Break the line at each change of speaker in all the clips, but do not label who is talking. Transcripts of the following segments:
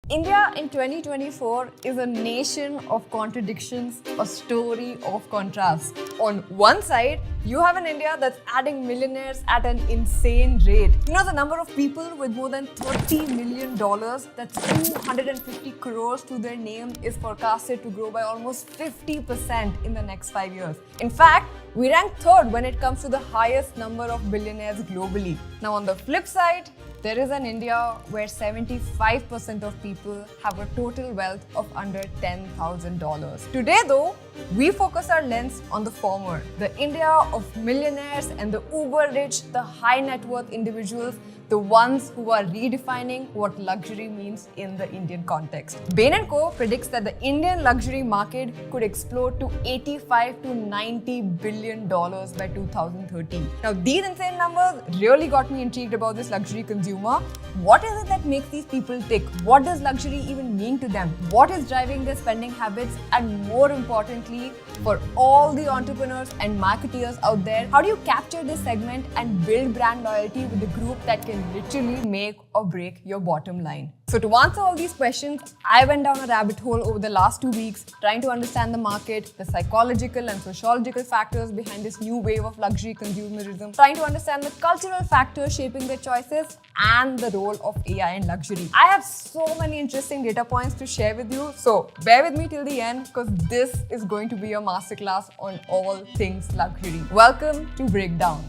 India in 2024 is a nation of contradictions, a story of contrasts. On one side, you have an India that's adding millionaires at an insane rate. You know, the number of people with more than $30 million, that's 250 crores to their name, is forecasted to grow by almost 50% in the next 5 years. In fact, we rank third when it comes to the highest number of billionaires globally. Now, on the flip side, there is an India where 75% of people have a total wealth of under $10,000. Today, though, we focus our lens on the former, the India of millionaires and the uber rich, the high net worth individuals, the ones who are redefining what luxury means in the Indian context. Bain & Co. predicts that the Indian luxury market could explode to $85 to $90 billion by 2030. Now, these insane numbers really got me intrigued about this luxury consumer. What is it that makes these people tick? What does luxury even mean to them? What is driving their spending habits? And more importantly, for all the entrepreneurs and marketeers out there, how do you capture this segment and build brand loyalty with a group that can literally make or break your bottom line? So to answer all these questions, I went down a rabbit hole over the last 2 weeks trying to understand the market, the psychological and sociological factors behind this new wave of luxury consumerism, trying to understand the cultural factors shaping their choices and the role of AI in luxury. I have so many interesting data points to share with you, so bear with me till the end because this is going to be a masterclass on all things luxury. Welcome to Breakdown.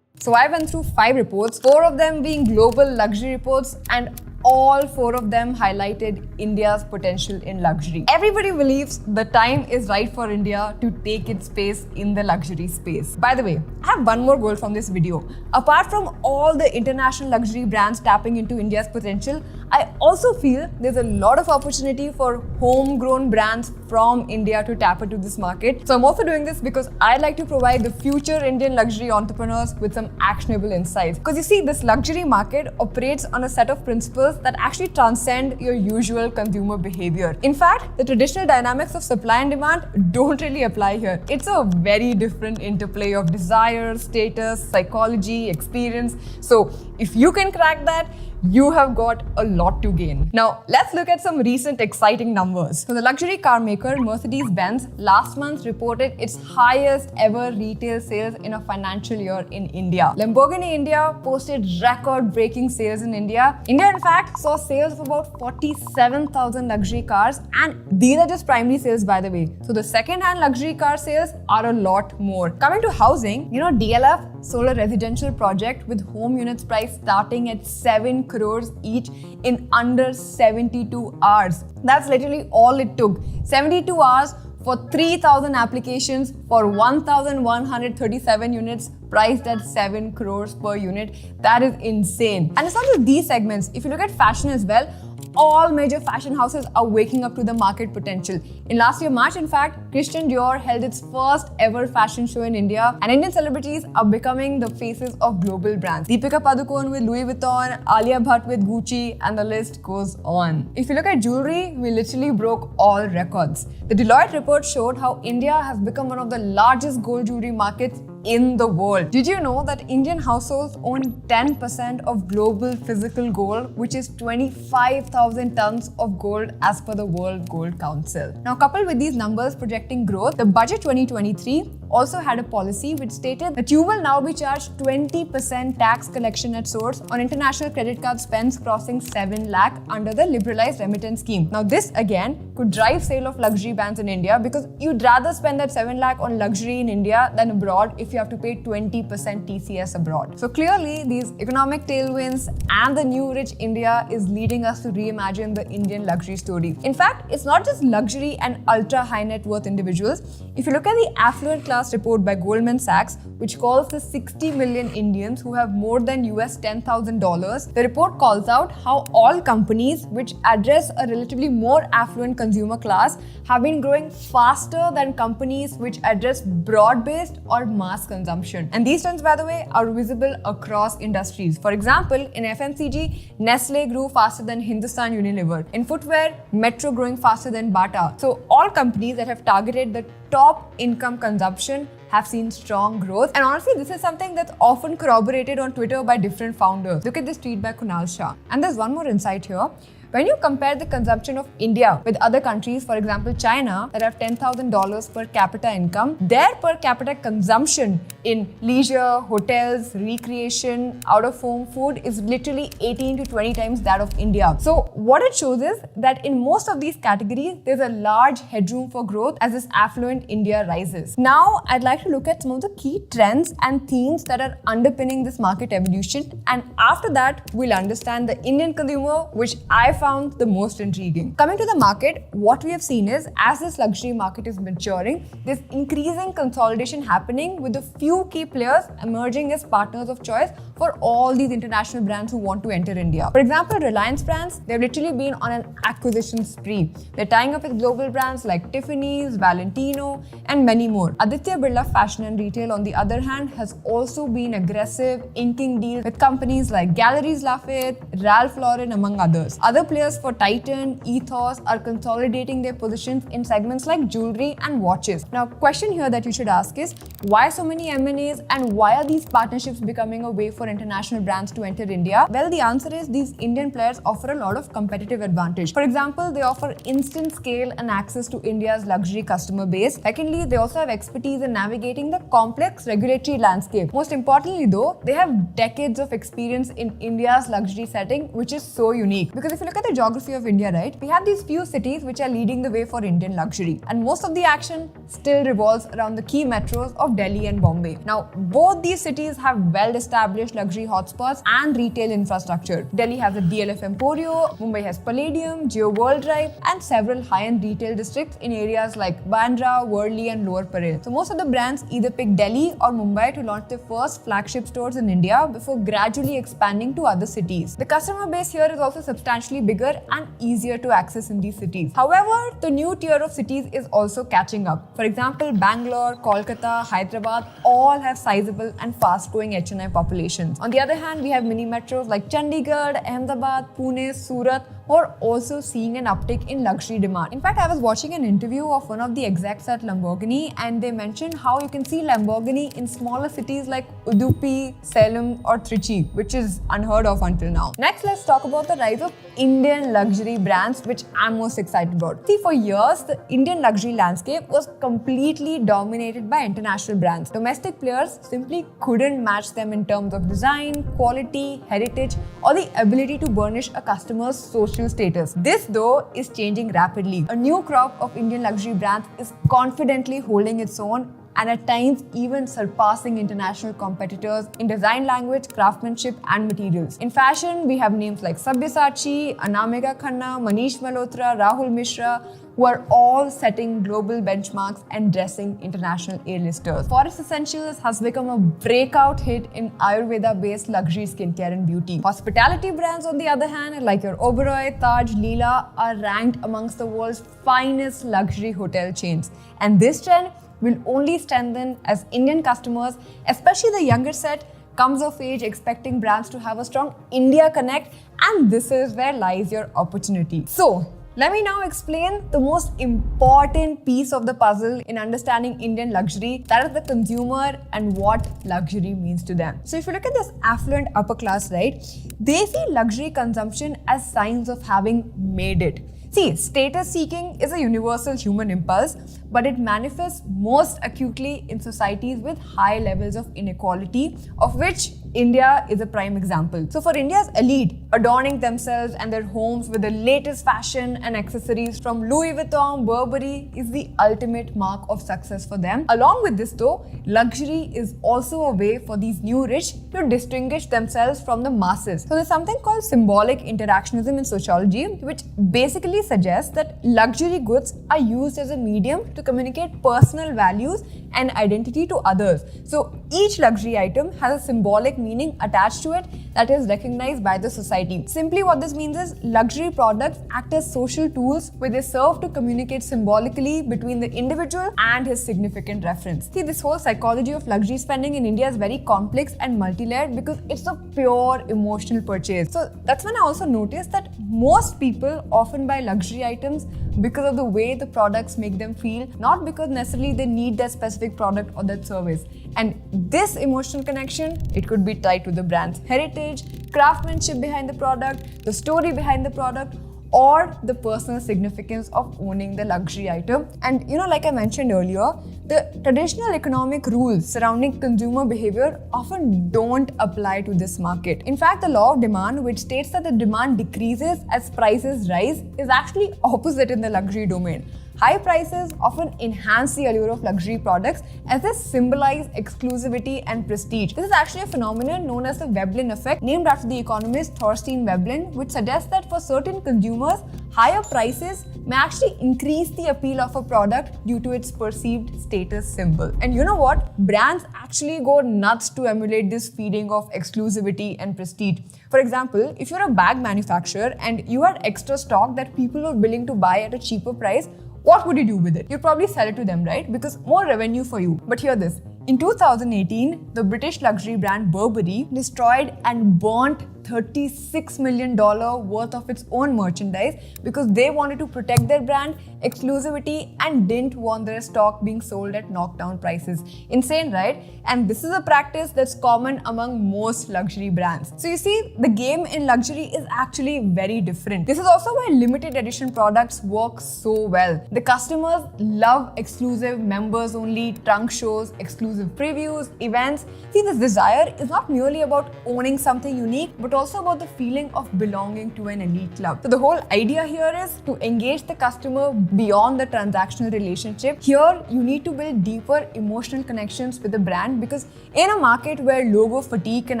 So I went through 5 reports, 4 of them being global luxury reports, and all 4 of them highlighted India's potential in luxury. Everybody believes the time is right for India to take its space in the luxury space. By the way, I have one more goal from this video. Apart from all the international luxury brands tapping into India's potential, I also feel there's a lot of opportunity for homegrown brands from India to tap into this market. So I'm also doing this because I'd like to provide the future Indian luxury entrepreneurs with some actionable insights. Because you see, this luxury market operates on a set of principles that actually transcend your usual consumer behavior. In fact, the traditional dynamics of supply and demand don't really apply here. It's a very different interplay of desire, status, psychology, experience. So if you can crack that, you have got a lot to gain. Now, let's look at some recent exciting numbers. So the luxury car maker Mercedes-Benz last month reported its highest ever retail sales in a financial year in India. Lamborghini India posted record-breaking sales in India. India, in fact, saw sales of about 47,000 luxury cars, and these are just primary sales, by the way. So the second-hand luxury car sales are a lot more. Coming to housing, you know, DLF sold a residential project with home units priced starting at 7 crores each in under 72 hours. That's literally all it took. 72 hours for 3,000 applications for 1,137 units priced at 7 crores per unit. That is insane. And it's not just these segments. If you look at fashion as well, all major fashion houses are waking up to the market potential. In last year, March, in fact, Christian Dior held its first ever fashion show in India, and Indian celebrities are becoming the faces of global brands. Deepika Padukone with Louis Vuitton, Alia Bhatt with Gucci, and the list goes on. If you look at jewelry, we literally broke all records. The Deloitte report showed how India has become one of the largest gold jewelry markets in the world. Did you know that Indian households own 10% of global physical gold, which is 25,000 tons of gold as per the World Gold Council? Now, coupled with these numbers projecting growth, the Budget 2023 also had a policy which stated that you will now be charged 20% tax collection at source on international credit card spends crossing 7 lakh under the liberalized remittance scheme. Now, this again could drive sale of luxury brands in India because you'd rather spend that 7 lakh on luxury in India than abroad if you have to pay 20% TCS abroad. So clearly, these economic tailwinds and the new rich India is leading us to reimagine the Indian luxury story. In fact, it's not just luxury and ultra high net worth individuals. If you look at the affluent class report by Goldman Sachs, which calls the 60 million Indians who have more than US $10,000, the report calls out how all companies which address a relatively more affluent consumer class have been growing faster than companies which address broad-based or mass consumption. And these trends, by the way, are visible across industries. For example, in FMCG, Nestle grew faster than Hindustan Unilever. In footwear, Metro growing faster than Bata. So all companies that have targeted the top income consumption have seen strong growth. And honestly, this is something that's often corroborated on Twitter by different founders. Look at this tweet by Kunal Shah. And there's one more insight here. When you compare the consumption of India with other countries, for example China, that have $10,000 per capita income, their per capita consumption in leisure, hotels, recreation, out-of-home food is literally 18 to 20 times that of India. So what it shows is that in most of these categories, there's a large headroom for growth as this affluent India rises. Now, I'd like to look at some of the key trends and themes that are underpinning this market evolution. And after that, we'll understand the Indian consumer, which I found the most intriguing. Coming to the market, what we have seen is as this luxury market is maturing, there's increasing consolidation happening with a few key players emerging as partners of choice for all these international brands who want to enter India. For example, Reliance brands, they've literally been on an acquisition spree. They're tying up with global brands like Tiffany's, Valentino, and many more. Aditya Birla Fashion and Retail, on the other hand, has also been aggressive, inking deals with companies like Galeries Lafayette, Ralph Lauren, among others. Other players for Titan, Ethos are consolidating their positions in segments like jewelry and watches. Now, question here that you should ask is, why so many M&As and why are these partnerships becoming a way for international brands to enter India? Well, the answer is these Indian players offer a lot of competitive advantage. For example, they offer instant scale and access to India's luxury customer base. Secondly, they also have expertise in navigating the complex regulatory landscape. Most importantly though, they have decades of experience in India's luxury setting, which is so unique. Because if you look at the geography of India, right, we have these few cities which are leading the way for Indian luxury. And most of the action still revolves around the key metros of Delhi and Bombay. Now, both these cities have well-established luxury hotspots and retail infrastructure. Delhi has a DLF Emporio, Mumbai has Palladium, Geo World Drive, and several high-end retail districts in areas like Bandra, Worli, and Lower Parel. So most of the brands either pick Delhi or Mumbai to launch their first flagship stores in India before gradually expanding to other cities. The customer base here is also substantially bigger and easier to access in these cities. However, the new tier of cities is also catching up. For example, Bangalore, Kolkata, Hyderabad all have sizable and fast-growing HNI populations. On the other hand, we have mini metros like Chandigarh, Ahmedabad, Pune, Surat, who are also seeing an uptick in luxury demand. In fact, I was watching an interview of one of the execs at Lamborghini and they mentioned how you can see Lamborghini in smaller cities like Udupi, Salem or Trichy, which is unheard of until now. Next, let's talk about the rise of Indian luxury brands, which I'm most excited about. See, for years, the Indian luxury landscape was completely dominated by international brands. Domestic players simply couldn't match them in terms of design, quality, heritage, or the ability to burnish a customer's social status. This, though, is changing rapidly. A new crop of Indian luxury brands is confidently holding its own and at times even surpassing international competitors in design language, craftsmanship, and materials. In fashion, we have names like Sabyasachi, Anamika Khanna, Manish Malhotra, Rahul Mishra, who are all setting global benchmarks and dressing international A-listers. Forest Essentials has become a breakout hit in Ayurveda-based luxury skincare and beauty. Hospitality brands, on the other hand, like your Oberoi, Taj, Leela, are ranked amongst the world's finest luxury hotel chains. And this trend will only strengthen as Indian customers, especially the younger set, comes of age expecting brands to have a strong India connect, and this is where lies your opportunity. So, let me now explain the most important piece of the puzzle in understanding Indian luxury, that is the consumer and what luxury means to them. So if you look at this affluent upper class, right, they see luxury consumption as signs of having made it. See, status seeking is a universal human impulse, but it manifests most acutely in societies with high levels of inequality, of which India is a prime example. So for India's elite, adorning themselves and their homes with the latest fashion and accessories from Louis Vuitton, Burberry is the ultimate mark of success for them. Along with this though, luxury is also a way for these new rich to distinguish themselves from the masses. So there's something called symbolic interactionism in sociology, which basically suggests that luxury goods are used as a medium to communicate personal values and identity to others. So Each luxury item has a symbolic meaning attached to it that is recognized by the society. Simply what this means is luxury products act as social tools where they serve to communicate symbolically between the individual and his significant reference. See, this whole psychology of luxury spending in India is very complex and multi-layered because it's a pure emotional purchase. So that's when I also noticed that most people often buy luxury items because of the way the products make them feel, not because necessarily they need that specific product or that service. And this emotional connection, it could be tied to the brand's heritage, craftsmanship behind the product, the story behind the product, or the personal significance of owning the luxury item. And like I mentioned earlier, the traditional economic rules surrounding consumer behavior often don't apply to this market. In fact, the law of demand, which states that the demand decreases as prices rise, is actually opposite in the luxury domain. High prices often enhance the allure of luxury products as they symbolize exclusivity and prestige. This is actually a phenomenon known as the Veblen effect, named after the economist Thorstein Veblen, which suggests that for certain consumers, higher prices may actually increase the appeal of a product due to its perceived status symbol. And you know what? Brands actually go nuts to emulate this feeling of exclusivity and prestige. For example, if you're a bag manufacturer and you had extra stock that people were willing to buy at a cheaper price, what would you do with it? You'd probably sell it to them, right? Because more revenue for you. But hear this. In 2018, the British luxury brand Burberry destroyed and burnt $36 million worth of its own merchandise because they wanted to protect their brand exclusivity and didn't want their stock being sold at knockdown prices. Insane, right? And this is a practice that's common among most luxury brands. So you see, the game in luxury is actually very different. This is also why limited edition products work so well. The customers love exclusive members only trunk shows, exclusive previews, events. See, this desire is not merely about owning something unique, but also about the feeling of belonging to an elite club. So the whole idea here is to engage the customer beyond the transactional relationship. Here, you need to build deeper emotional connections with the brand because in a market where logo fatigue can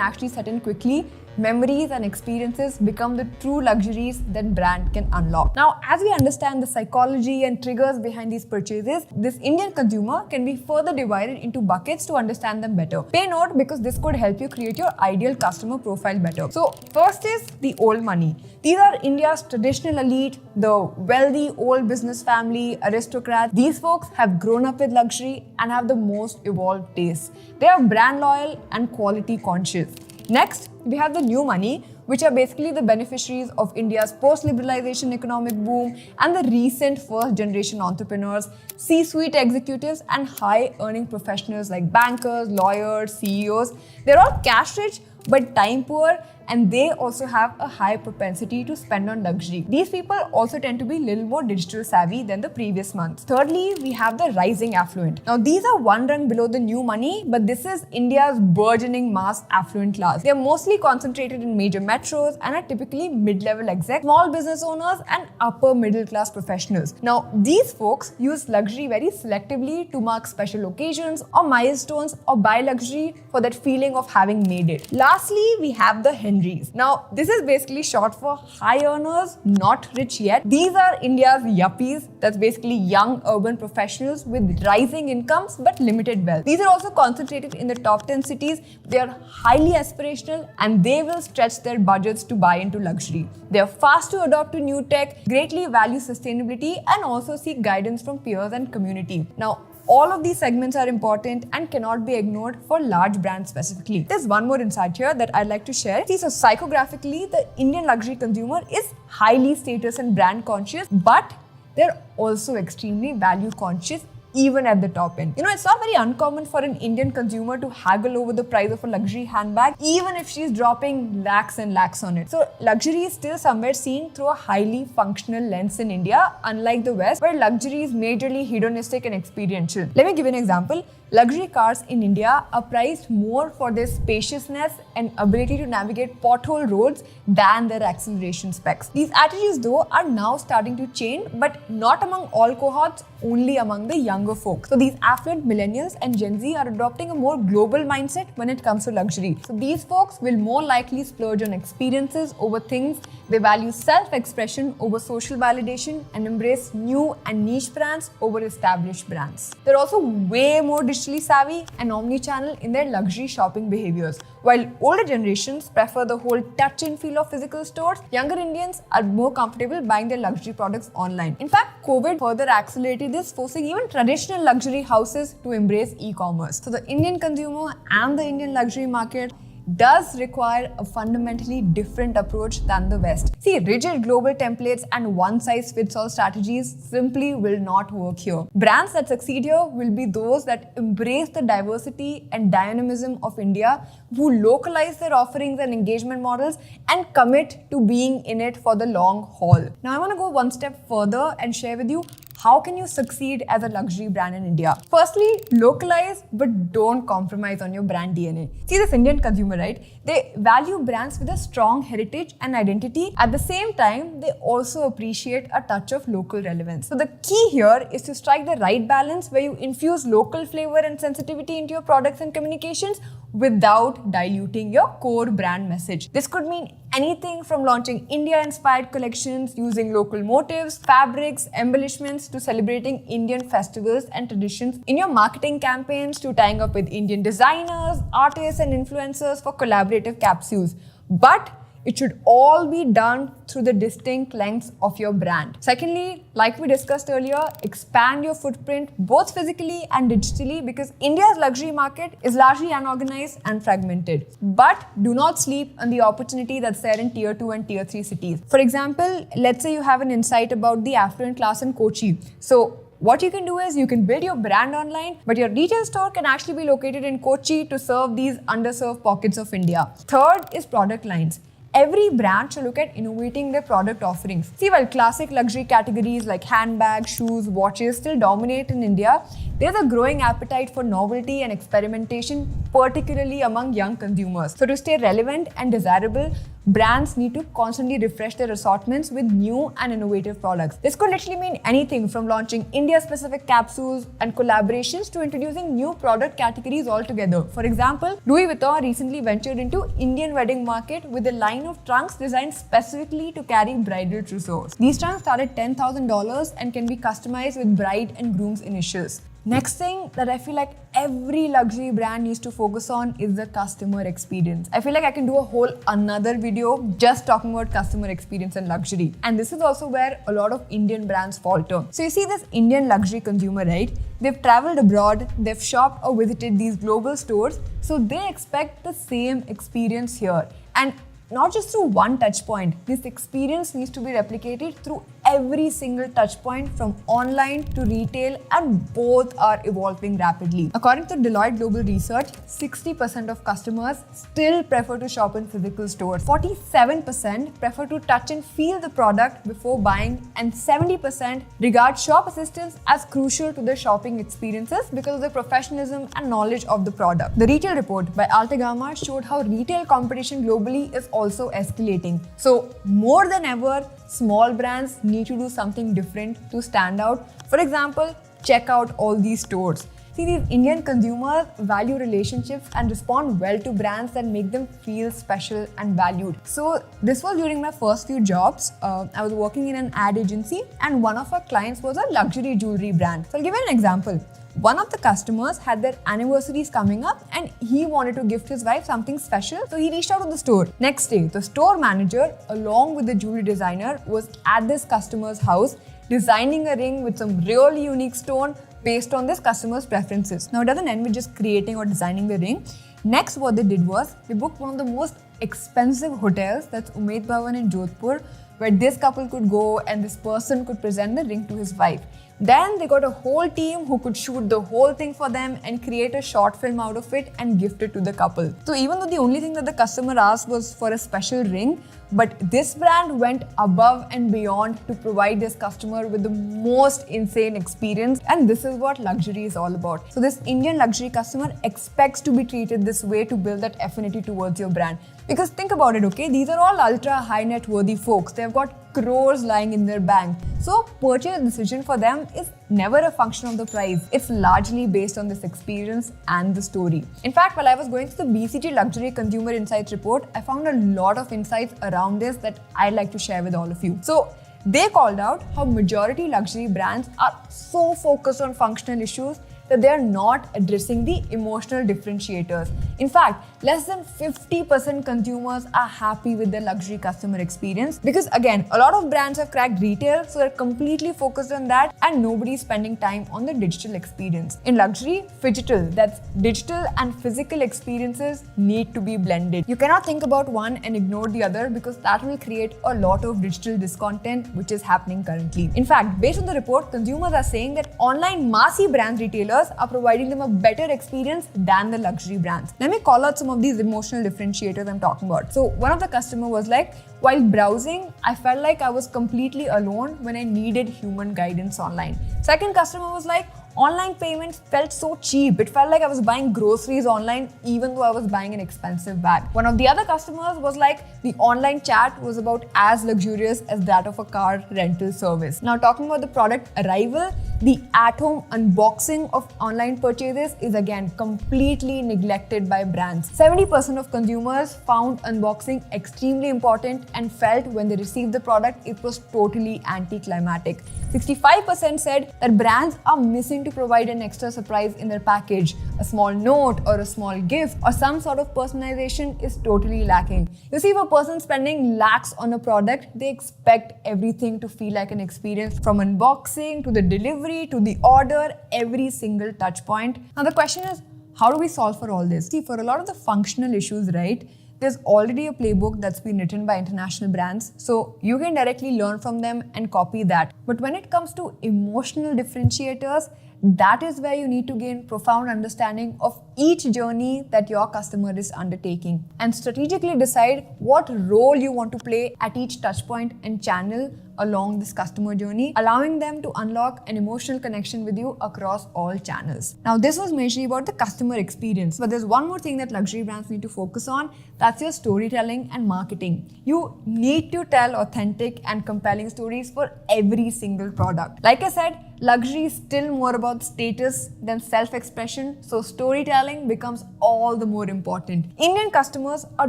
actually set in quickly, memories and experiences become the true luxuries that brand can unlock. Now, as we understand the psychology and triggers behind these purchases, this Indian consumer can be further divided into buckets to understand them better. Pay note because this could help you create your ideal customer profile better. So, first is the old money. These are India's traditional elite, the wealthy old business family, aristocrats. These folks have grown up with luxury and have the most evolved tastes. They are brand loyal and quality conscious. Next, we have the new money, which are basically the beneficiaries of India's post-liberalization economic boom and the recent first-generation entrepreneurs, C-suite executives and high-earning professionals like bankers, lawyers, CEOs. They're all cash-rich but time-poor, and they also have a high propensity to spend on luxury. These people also tend to be a little more digital savvy than the previous months. Thirdly, we have the rising affluent. Now, these are one rung below the new money, but this is India's burgeoning mass affluent class. They are mostly concentrated in major metros and are typically mid-level execs, small business owners, and upper middle class professionals. Now, these folks use luxury very selectively to mark special occasions or milestones or buy luxury for that feeling of having made it. Lastly, we have the Henrys. Now, this is basically short for high earners, not rich yet. These are India's yuppies. That's basically young urban professionals with rising incomes but limited wealth. These are also concentrated in the top 10 cities. They are highly aspirational and they will stretch their budgets to buy into luxury. They are fast to adopt to new tech, greatly value sustainability, and also seek guidance from peers and community. Now, all of these segments are important and cannot be ignored for large brands specifically. There's one more insight here that I'd like to share. See, so psychographically, the Indian luxury consumer is highly status and brand conscious, but they're also extremely value conscious even at the top end. It's not very uncommon for an Indian consumer to haggle over the price of a luxury handbag, even if she's dropping lakhs and lakhs on it. So luxury is still somewhere seen through a highly functional lens in India, unlike the West, where luxury is majorly hedonistic and experiential. Let me give you an example. Luxury cars in India are priced more for their spaciousness and ability to navigate pothole roads than their acceleration specs. These attitudes, though, are now starting to change, but not among all cohorts, only among the younger folks. So these affluent millennials and Gen Z are adopting a more global mindset when it comes to luxury. So these folks will more likely splurge on experiences over things. They value self-expression over social validation and embrace new and niche brands over established brands. They're also way more digitally digitally savvy and omni-channel in their luxury shopping behaviors. While older generations prefer the whole touch and feel of physical stores, younger Indians are more comfortable buying their luxury products online. In fact, COVID further accelerated this, forcing even traditional luxury houses to embrace e-commerce. So the Indian consumer and the Indian luxury market does require a fundamentally different approach than the West. See, rigid global templates and one-size-fits-all strategies simply will not work here. Brands that succeed here will be those that embrace the diversity and dynamism of India, who localize their offerings and engagement models and commit to being in it for the long haul. Now, I want to go one step further and share with you how can you succeed as a luxury brand in India? Firstly, localize, but don't compromise on your brand DNA. See, this Indian consumer, right? They value brands with a strong heritage and identity. At the same time, they also appreciate a touch of local relevance. So the key here is to strike the right balance where you infuse local flavor and sensitivity into your products and communications without diluting your core brand message. This could mean anything from launching India-inspired collections using local motifs, fabrics, embellishments to celebrating Indian festivals and traditions in your marketing campaigns to tying up with Indian designers, artists and influencers for collaborative capsules. But it should all be done through the distinct lens of your brand. Secondly, like we discussed earlier, expand your footprint both physically and digitally because India's luxury market is largely unorganized and fragmented. But do not sleep on the opportunity that's there in Tier 2 and Tier 3 cities. For example, let's say you have an insight about the affluent class in Kochi. So what you can do is you can build your brand online, but your retail store can actually be located in Kochi to serve these underserved pockets of India. Third is product lines. Every brand should look at innovating their product offerings. See, while classic luxury categories like handbags, shoes, watches still dominate in India, there's a growing appetite for novelty and experimentation, particularly among young consumers. So to stay relevant and desirable, brands need to constantly refresh their assortments with new and innovative products. This could literally mean anything from launching India-specific capsules and collaborations to introducing new product categories altogether. For example, Louis Vuitton recently ventured into Indian wedding market with a line of trunks designed specifically to carry bridal trousseaux. These trunks start at $10,000 and can be customized with bride and groom's initials. Next thing that I feel like every luxury brand needs to focus on is the customer experience. I feel like I can do a whole another video just talking about customer experience and luxury. And this is also where a lot of Indian brands falter. So you see this Indian luxury consumer, right? They've traveled abroad, they've shopped or visited these global stores, so they expect the same experience here. And not just through one touch point. This experience needs to be replicated through every single touch point from online to retail, and both are evolving rapidly. According to Deloitte Global Research, 60% of customers still prefer to shop in physical stores. 47% prefer to touch and feel the product before buying, and 70% regard shop assistants as crucial to their shopping experiences because of the professionalism and knowledge of the product. The retail report by Altagamma showed how retail competition globally is also escalating. So more than ever, small brands need to do something different to stand out. For example, check out all these stores. See, these Indian consumers value relationships and respond well to brands that make them feel special and valued. So this was during my first few jobs. I was working in an ad agency and one of our clients was a luxury jewelry brand. So I'll give you an example. One of the customers had their anniversaries coming up and he wanted to gift his wife something special, so he reached out to the store. Next day, the store manager along with the jewelry designer was at this customer's house designing a ring with some really unique stone based on this customer's preferences. Now it doesn't end with just creating or designing the ring. Next, what they did was they booked one of the most expensive hotels, that's Umaid Bhawan in Jodhpur, where this couple could go and this person could present the ring to his wife. Then they got a whole team who could shoot the whole thing for them and create a short film out of it and gift it to the couple. So even though the only thing that the customer asked was for a special ring, but this brand went above and beyond to provide this customer with the most insane experience, and this is what luxury is all about. So this Indian luxury customer expects to be treated this way to build that affinity towards your brand. Because think about it, okay? These are all ultra high net worthy folks. They've got crores lying in their bank. So purchase decision for them is never a function of the price. It's largely based on this experience and the story. In fact, while I was going through the BCG Luxury Consumer Insights report, I found a lot of insights around this that I'd like to share with all of you. So they called out how majority luxury brands are so focused on functional issues that they are not addressing the emotional differentiators. In fact, less than 50% consumers are happy with their luxury customer experience because, again, a lot of brands have cracked retail, so they're completely focused on that and nobody's spending time on the digital experience. In luxury, phygital, that's digital and physical experiences need to be blended. You cannot think about one and ignore the other because that will create a lot of digital discontent, which is happening currently. In fact, based on the report, consumers are saying that online massy brand retailers are providing them a better experience than the luxury brands. Let me call out some of these emotional differentiators I'm talking about. So one of the customer was like, while browsing, I felt like I was completely alone when I needed human guidance online. Second customer was like, online payments felt so cheap. It felt like I was buying groceries online even though I was buying an expensive bag. One of the other customers was like, the online chat was about as luxurious as that of a car rental service. Now, talking about the product arrival, the at-home unboxing of online purchases is again completely neglected by brands. 70% of consumers found unboxing extremely important and felt when they received the product, it was totally anticlimactic. 65% said that brands are missing to provide an extra surprise in their package. A small note or a small gift or some sort of personalization is totally lacking. You see, if a person spending lakhs on a product, they expect everything to feel like an experience, from unboxing to the delivery to the order, every single touch point. Now the question is, how do we solve for all this? See, for a lot of the functional issues, right, there's already a playbook that's been written by international brands, so you can directly learn from them and copy that. But when it comes to emotional differentiators, that is where you need to gain profound understanding of each journey that your customer is undertaking and strategically decide what role you want to play at each touchpoint and channel along this customer journey, allowing them to unlock an emotional connection with you across all channels. Now, this was majorly about the customer experience, but there's one more thing that luxury brands need to focus on. That's your storytelling and marketing. You need to tell authentic and compelling stories for every single product. Like I said, luxury is still more about status than self-expression, so storytelling becomes all the more important. Indian customers are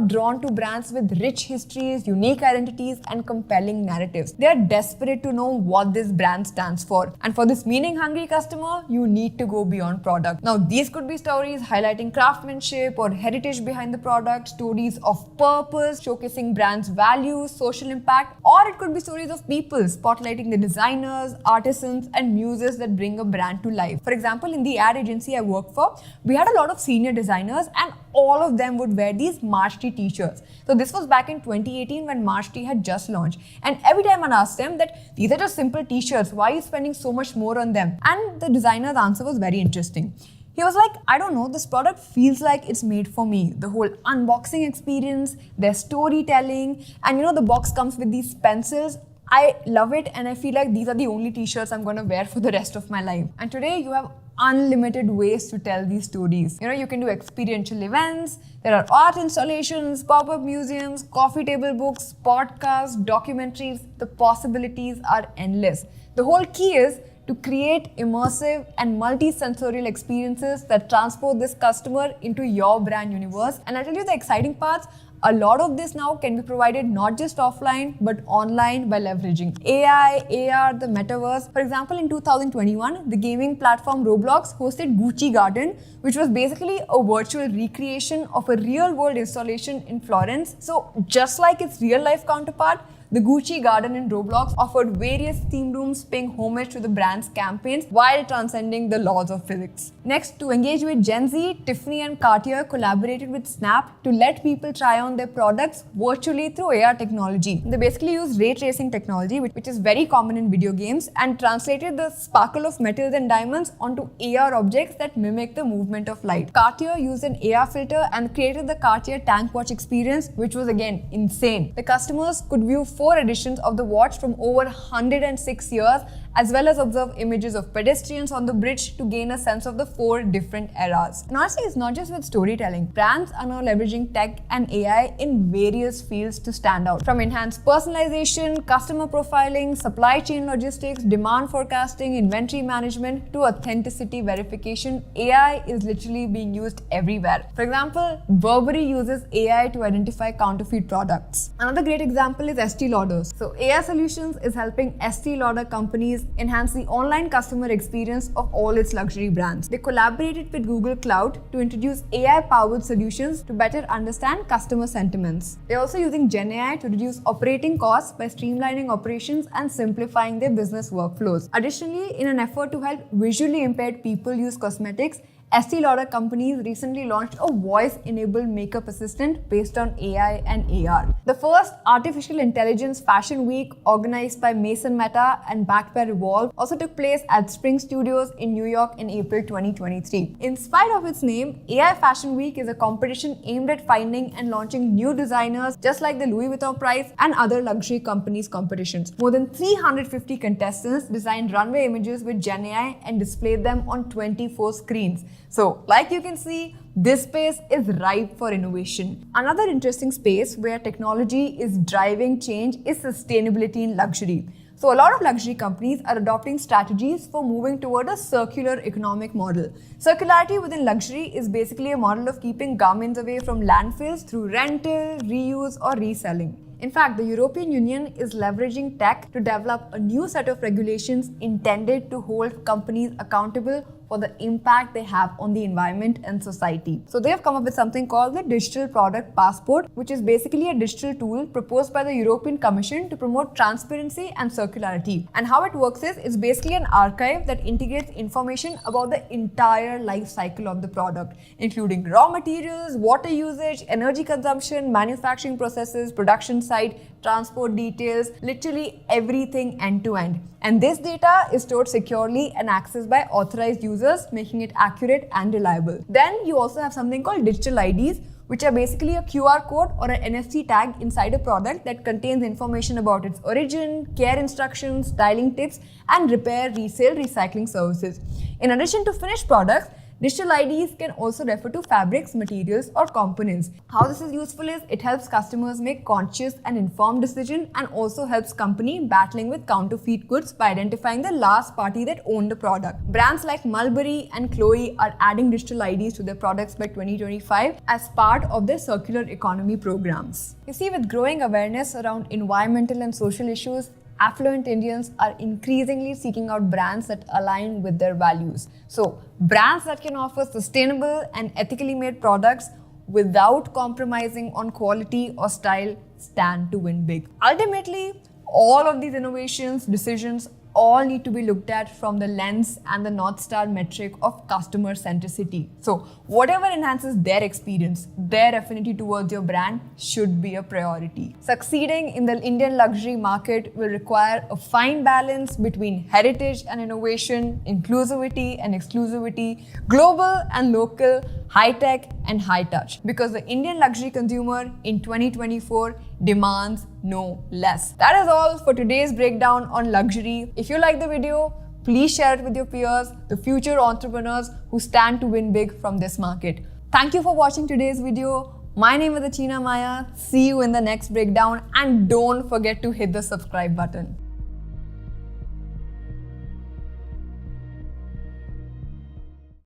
drawn to brands with rich histories, unique identities, and compelling narratives. They are desperate to know what this brand stands for. And for this meaning-hungry customer, you need to go beyond product. Now, these could be stories highlighting craftsmanship or heritage behind the product, stories of purpose, showcasing brands' values, social impact, or it could be stories of people, spotlighting the designers, artisans, and muses that bring a brand to life. For example, in the ad agency I work for, we had a lot of senior designers and all of them would wear these March Tea t-shirts. So this was back in 2018 when March Tea had just launched. And every time I asked them that these are just simple t-shirts, why are you spending so much more on them? And the designer's answer was very interesting. He was like, I don't know, this product feels like it's made for me. The whole unboxing experience, their storytelling, and the box comes with these pencils. I love it and I feel like these are the only t-shirts I'm going to wear for the rest of my life. And today you have unlimited ways to tell these stories. You can do experiential events, there are art installations, pop-up museums, coffee table books, podcasts, documentaries. The possibilities are endless. The whole key is to create immersive and multi-sensorial experiences that transport this customer into your brand universe. And I'll tell you the exciting parts. A lot of this now can be provided not just offline but online by leveraging AI, AR, the metaverse. For example, in 2021, the gaming platform Roblox hosted Gucci Garden, which was basically a virtual recreation of a real-world installation in Florence. So just like its real-life counterpart, the Gucci Garden in Roblox offered various theme rooms paying homage to the brand's campaigns while transcending the laws of physics. Next, to engage with Gen Z, Tiffany and Cartier collaborated with Snap to let people try on their products virtually through AR technology. They basically used ray tracing technology, which is very common in video games, and translated the sparkle of metals and diamonds onto AR objects that mimic the movement of light. Cartier used an AR filter and created the Cartier Tank Watch experience, which was again insane. The customers could view 4 editions of the watch from over 106 years, as well as observe images of pedestrians on the bridge to gain a sense of the 4 different eras. And honestly, it's not just with storytelling. Brands are now leveraging tech and AI in various fields to stand out. From enhanced personalization, customer profiling, supply chain logistics, demand forecasting, inventory management, to authenticity verification, AI is literally being used everywhere. For example, Burberry uses AI to identify counterfeit products. Another great example is Estee Estee Lauder. So AI Solutions is helping Estee Lauder companies enhance the online customer experience of all its luxury brands. They collaborated with Google Cloud to introduce AI-powered solutions to better understand customer sentiments. They're also using GenAI to reduce operating costs by streamlining operations and simplifying their business workflows. Additionally, in an effort to help visually impaired people use cosmetics, Estee Lauder companies recently launched a voice-enabled makeup assistant based on AI and AR. The first artificial intelligence fashion week organized by Mason Meta and backed by Revolve also took place at Spring Studios in New York in April 2023. In spite of its name, AI Fashion Week is a competition aimed at finding and launching new designers, just like the Louis Vuitton Prize and other luxury companies' competitions. More than 350 contestants designed runway images with GenAI and displayed them on 24 screens. So, like you can see, this space is ripe for innovation. Another interesting space where technology is driving change is sustainability in luxury. So, a lot of luxury companies are adopting strategies for moving toward a circular economic model. Circularity within luxury is basically a model of keeping garments away from landfills through rental, reuse, or reselling. In fact, the European Union is leveraging tech to develop a new set of regulations intended to hold companies accountable for the impact they have on the environment and society. So they have come up with something called the Digital Product Passport, which is basically a digital tool proposed by the European Commission to promote transparency and circularity. And how it works is, it's basically an archive that integrates information about the entire life cycle of the product, including raw materials, water usage, energy consumption, manufacturing processes, production site, transport details, literally everything end to end. And this data is stored securely and accessed by authorized users, making it accurate and reliable. Then you also have something called digital IDs, which are basically a QR code or an NFC tag inside a product that contains information about its origin, care instructions, styling tips, and repair, resale, recycling services. In addition to finished products, digital IDs can also refer to fabrics, materials, or components. How this is useful is, it helps customers make conscious and informed decisions and also helps company battling with counterfeit goods by identifying the last party that owned the product. Brands like Mulberry and Chloe are adding digital IDs to their products by 2025 as part of their circular economy programs. You see, with growing awareness around environmental and social issues, affluent Indians are increasingly seeking out brands that align with their values. So, brands that can offer sustainable and ethically made products without compromising on quality or style stand to win big. Ultimately, all of these innovations, decisions, all need to be looked at from the lens and the North Star metric of customer centricity. So, whatever enhances their experience, their affinity towards your brand should be a priority. Succeeding in the Indian luxury market will require a fine balance between heritage and innovation, inclusivity and exclusivity, global and local, high-tech and high-touch. Because the Indian luxury consumer in 2024 demands no less. That is all for today's breakdown on luxury. If you like the video, please share it with your peers, the future entrepreneurs who stand to win big from this market. Thank you for watching today's video. My name is Achina Maya. See you in the next breakdown and don't forget to hit the subscribe button.